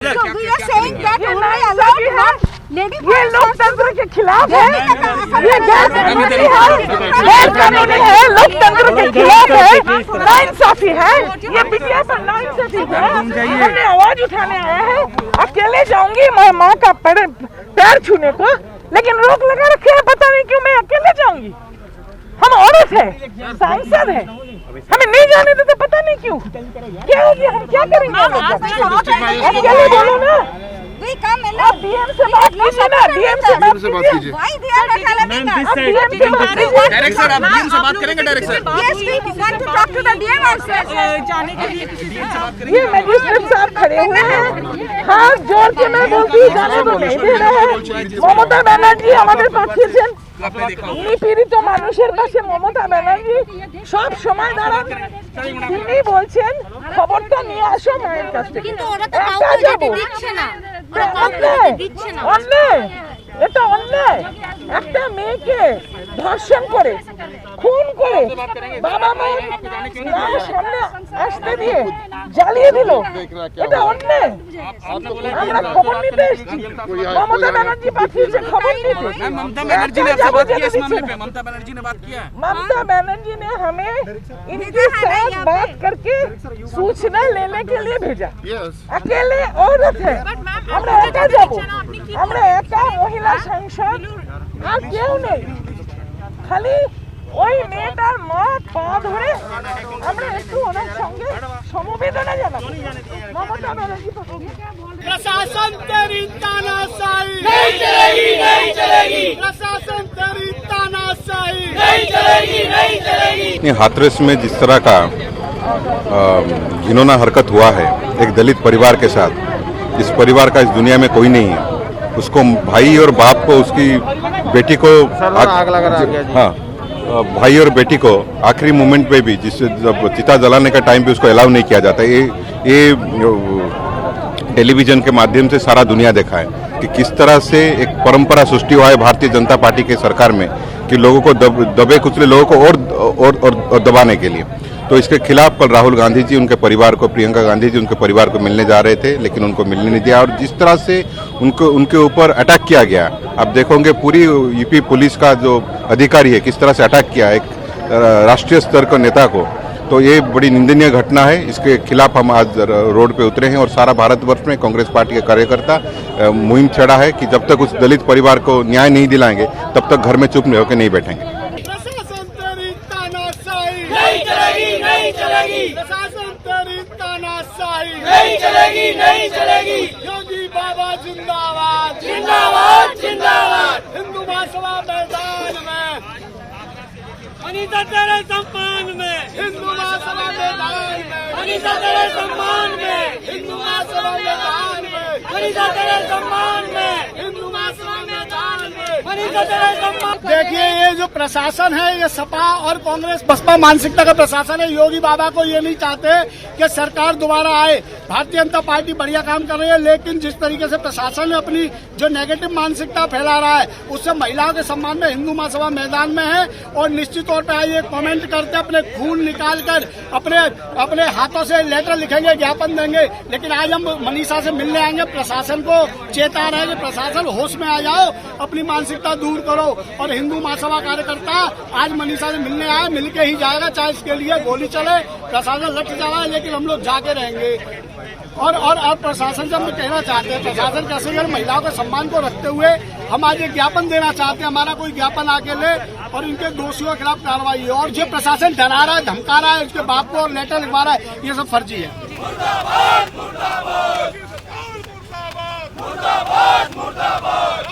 ये लोकतंत्र के खिलाफ है, ये गैर कानूनी है, लोकतंत्र के खिलाफ है, नाइंसाफी है, ये मीडिया पर नाइंसाफी है। हमने आवाज उठाने आया है। अकेले जाऊंगी मैं माँ का पैर छूने को, लेकिन रोक लगा रखे है। पता नहीं क्यों मैं अकेले जाऊंगी। हम औरत है, सांसद है, हमें नहीं जाने देते। पता नहीं क्यों, क्या हो गया, हम क्या करेंगे? अकेले बोलो ना। आप डीएम से बात कीजिए ना, डीएम से बात कीजिए। डायरेक्ट सर, आप डीएम से बात करेंगे? डायरेक्ट सर ये मजिस्ट्रेट साहब खड़े हुए हैं, हाथ जोड़ के मैं बोलती हूँ जाने को नहीं दे रहे हैं। মমতা ব্যানার্জি আমাদের পাঠিয়েছেন নিপীড়িত মানুষের পাশে। মমতা ব্যানার্জি সব সময় দাঁড়ান, তিনি বলছেন খবরটা নিয়ে আসো মায়ের কাছ থেকে। কিন্তু ওরা তো কাউকে যেতে দিচ্ছে না, ওরা কাউকে যেতে দিচ্ছে না। অন্যায়, এটা অন্যায়। একটা মেয়েকে ধর্ষণ করে, খুন করে, বাবা মায়ের সামনে আসতে দিয়ে জ্বালিয়ে দিল, এটা অন্যায়। আমরা খবর নিতে এসেছি, মমতা ব্যানার্জি পাঠিয়েছে খবর নিতে। ममता बनर्जी ने आपसे बात की इस मामले पे? ममता बनर्जी ने बात किया? ममता बनर्जी ने हमें इनके साथ बात करके सूचना लेने के लिए भेजा। अकेले औरत है, আমরা একা যাব, আমরা একা মহিলা সাংসদ, আর কেউ নেই। খালি ওই মেয়েটার মা পা ধরে আমরা একটু ওনার সঙ্গে সমবেদনা জানাবো। মমতা ব্যানার্জি प्रशासन तेरी तानाशाही नहीं चलेगी, नहीं चलेगी। प्रशासन तेरी तानाशाही नहीं चलेगी, नहीं चलेगी। हाथरस में जिस तरह का घिनौना हरकत हुआ है एक दलित परिवार के साथ, इस परिवार का इस दुनिया में कोई नहीं है। उसको भाई और बाप को, उसकी बेटी को आग लगा रहा है। हाँ, भाई और बेटी को आखिरी मोमेंट पे भी, जिससे जब चिता जलाने का टाइम पे उसको अलाउ नहीं किया जाता। ये टेलीविजन के माध्यम से सारा दुनिया देखा है कि किस तरह से एक परंपरा सृष्टि हुआ है भारतीय जनता पार्टी के सरकार में कि लोगों को दबे कुचले लोगों को और दबाने के लिए। तो इसके खिलाफ कल राहुल गांधी जी उनके परिवार को, प्रियंका गांधी जी उनके परिवार को मिलने जा रहे थे, लेकिन उनको मिलने नहीं दिया। और जिस तरह से उनके ऊपर अटैक किया गया, आप देखोगे पूरी यूपी पुलिस का जो अधिकारी है किस तरह से अटैक किया एक राष्ट्रीय स्तर का नेता को। तो ये बड़ी निंदनीय घटना है। इसके खिलाफ हम आज रोड पे उतरे हैं और सारा भारतवर्ष में कांग्रेस पार्टी के कार्यकर्ता मुहिम छेड़ा है कि जब तक उस दलित परिवार को न्याय नहीं दिलाएंगे तब तक घर में चुप होकर नहीं बैठेंगे। प्रशासन तेरी तानाशाही नहीं चलेगी, नहीं चलेगी। प्रशासन तेरी तानाशाही नहीं चलेगी, नहीं चलेगी। योगी बाबा जिंदाबाद, जिंदाबाद, जिंदाबाद। हिंदू महासभा मैदान में, अनीता तेरे सम्मान में, हिंदू महासभा मैदान में, अनीता तेरे सम्मान में, हिंदू महासभा मैदान में, अनीता तेरे सम्मान में, हिंदू महासभा मैदान में, अनीता तेरे सम्मान। देखिए, ये जो प्रशासन है ये सपा और कांग्रेस बसपा मानसिकता का प्रशासन है। योगी बाबा को ये नहीं चाहते कि सरकार दोबारा आए। भारतीय जनता पार्टी बढ़िया काम कर रही है, लेकिन जिस तरीके से प्रशासन अपनी जो नेगेटिव मानसिकता फैला रहा है उससे महिलाओं के सम्मान में हिंदू महासभा मैदान में है। और निश्चित तौर पर आइए कमेंट करते अपने खून निकाल कर अपने हाथों से लेटर लिखेंगे, ज्ञापन देंगे। लेकिन आज हम मनीषा से मिलने आएंगे, प्रशासन को चेता रहे कि प्रशासन होश में आ जाओ, अपनी मानसिकता दूर करो। और हिंदू महासभा कार्यकर्ता आज मनीषा से मिलने आए, मिलके ही जाएगा, चाहे इसके लिए गोली चले। प्रशासन लट जा रहा है, लेकिन हम लोग जाके रहेंगे। और प्रशासन से हम कहना चाहते हैं, प्रशासन कैसे अगर महिलाओं के सम्मान को रखते हुए हम आज एक ज्ञापन देना चाहते हैं, हमारा कोई ज्ञापन आके ले और इनके दोषियों के खिलाफ कार्रवाई हो। और जो प्रशासन डरा रहा है, धमका रहा है, उसके बाप को और लेटर लिखवा रहा है, ये सब फर्जी है। मुर्दाबाद, मुर्दाबाद, मुर्दाबाद, मुर्दाबाद,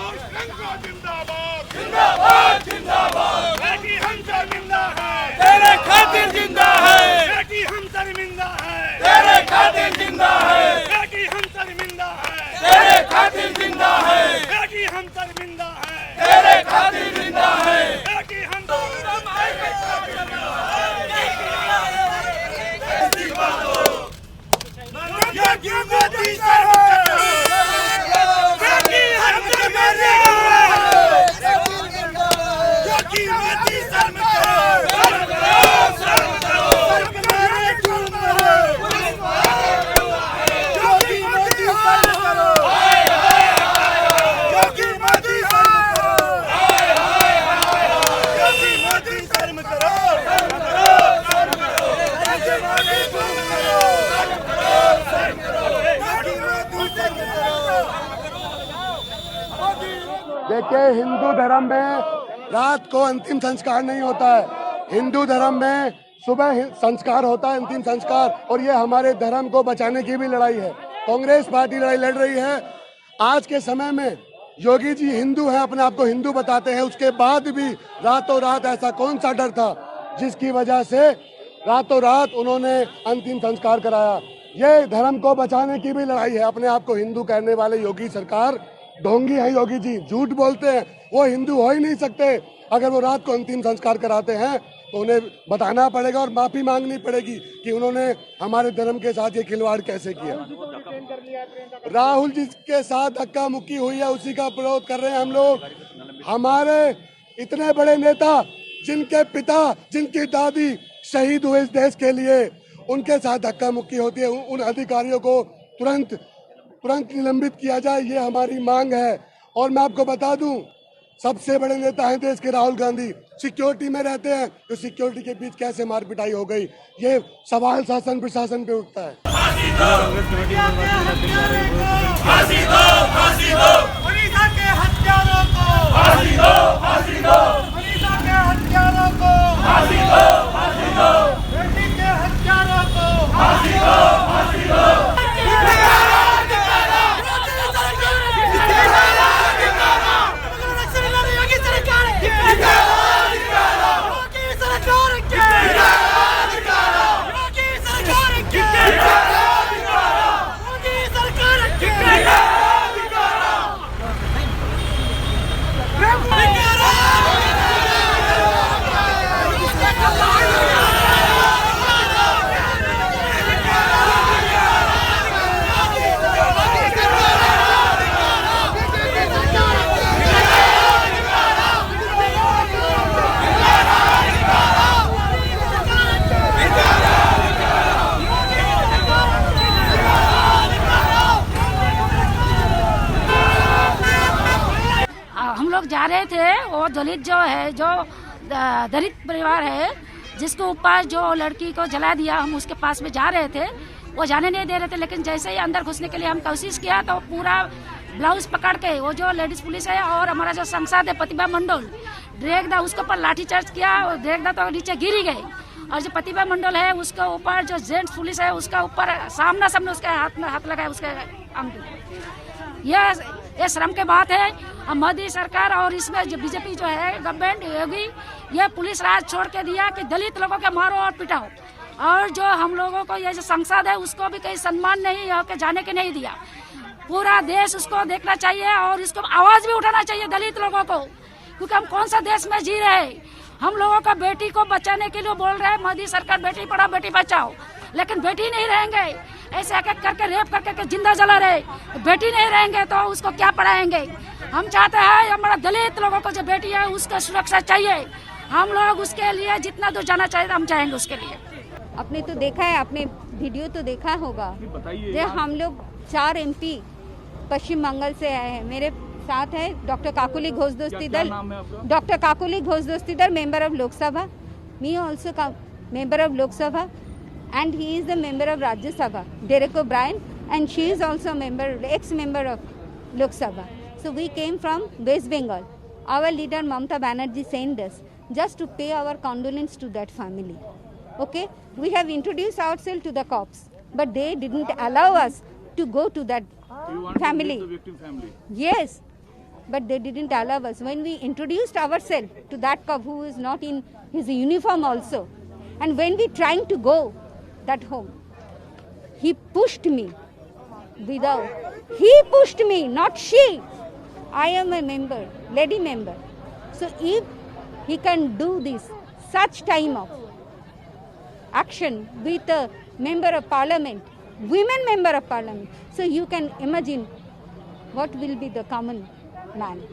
जिंदाबाद, जिंदाबाद। बेटी हम शर्मिंदा है, तेरे खातिर जिंदा है, बेटी हम शर्मिंदा है, तेरे खातिर जिंदा है, बेटी हम शर्मिंदा है, तेरे खातिर जिंदा है, बेटी हम शर्मिंदा है, तेरे खातिर जिंदा है। बेटी हम योगी मोदी से देखिए, हिंदू धर्म में रात को अंतिम संस्कार नहीं होता है। हिंदू धर्म में सुबह संस्कार होता है, अंतिम संस्कार। और ये हमारे धर्म को बचाने की भी लड़ाई है। कांग्रेस पार्टी लड़ाई लड़ रही है। आज के समय में योगी जी हिंदू हैं, अपने आप को हिंदू बताते हैं, उसके बाद भी रातों रात ऐसा कौन सा डर था जिसकी वजह से रातों रात उन्होंने अंतिम संस्कार कराया। ये धर्म को बचाने की भी लड़ाई है। अपने आप को हिंदू कहने वाले योगी सरकार ढोंगी है। योगी जी झूठ बोलते हैं, वो हिंदू हो ही नहीं सकते। अगर वो रात को अंतिम संस्कार कराते हैं तो उन्हें बताना पड़ेगा और माफी मांगनी पड़ेगी कि उन्होंने हमारे धर्म के साथ ये खिलवाड़ कैसे किया। राहुल जी के साथ धक्का मुक्की हुई है, उसी का विरोध कर रहे हैं हम लोग। हमारे इतने बड़े नेता जिनके पिता, जिनकी दादी शहीद हुए इस देश के लिए, उनके साथ धक्का मुक्की होती है। उन अधिकारियों को तुरंत निलंबित किया जाए, ये हमारी मांग है। और मैं आपको बता दूं, सबसे बड़े नेता हैं देश के राहुल गांधी, सिक्योरिटी में रहते हैं, तो सिक्योरिटी के बीच कैसे मार पिटाई हो गई, ये सवाल शासन प्रशासन पे उठता है। उड़ीसा के हत्यारों को फांसी दो, फांसी दो। उड़ीसा के हत्यारों को फांसी दो, फांसी दो। बेटी के हत्यारों को फांसी दो, फांसी दो। हम लोग जा रहे थे, वो दलित जो है, जो दलित परिवार है, जिसके ऊपर जो लड़की को जला दिया, हम उसके पास में जा रहे थे। वो जाने नहीं दे रहे थे, लेकिन जैसे ही अंदर घुसने के लिए हम कोशिश किया तो पूरा ब्लाउज पकड़ के वो जो लेडीज पुलिस है और हमारा जो सांसद है प्रतिभा मंडल, डायरेक्ट उसके ऊपर लाठीचार्ज किया। डायरेक्ट तो नीचे गिरी गई। और जो प्रतिभा मंडल है उसके ऊपर जो जेंट्स पुलिस है उसका ऊपर सामना सामने उसके हाथ में हाथ लगाया, उसके अंग। ये शर्म की बात है। मोदी सरकार और इसमें जो बीजेपी जो है गवर्नमेंट योगी, ये पुलिस राज छोड़ के दिया कि दलित लोगों के मारो और पिटाओ। और जो हम लोगों को ये जो सांसद है उसको भी कहीं सम्मान नहीं होकर जाने के नहीं दिया। पूरा देश उसको देखना चाहिए और इसको आवाज भी उठाना चाहिए दलित लोगों को, क्योंकि हम कौन सा देश में जी रहे हैं। हम लोगों का बेटी को बचाने के लिए बोल रहे हैं मोदी सरकार, बेटी पढ़ाओ बेटी बचाओ, लेकिन बेटी नहीं रहेंगे। ऐसे एक एक करके रेप करके जिंदा जला रहे, बेटी नहीं रहेंगे तो उसको क्या पढ़ाएंगे। हम चाहते हैं हमारा दलित लोगों को जो बेटी है उसका सुरक्षा चाहिए। हम लोग उसके लिए जितना दूर जाना चाहिए हम जाएंगे उसके लिए। आपने तो देखा है, आपने वीडियो तो देखा होगा। जो हम लोग 4 MP पश्चिम बंगाल से आए हैं। मेरे साथ है doctor Kakoli Ghosh Dastidar, doctor Kakoli Ghosh Dastidar, member of Lok Sabha. Me also member of Lok Sabha and he is the member of Rajya Sabha, Derek O'Brien, and she is also a member, ex-member of Lok Sabha. So we came from West Bengal. Our leader Mamata Banerjee sent us just to pay our condolence to that family. Okay, we have introduced ourselves to the cops, but they didn't allow us to go to that family. The victim family. Yes, but they didn't allow us. When we introduced ourselves to that cop who is not in his uniform also, and when we trying to go that home, he pushed me he pushed me, not she. I am a member, lady member. So if he can do this, such time of action with a member of parliament, women member of parliament, so you can imagine what will be the common man.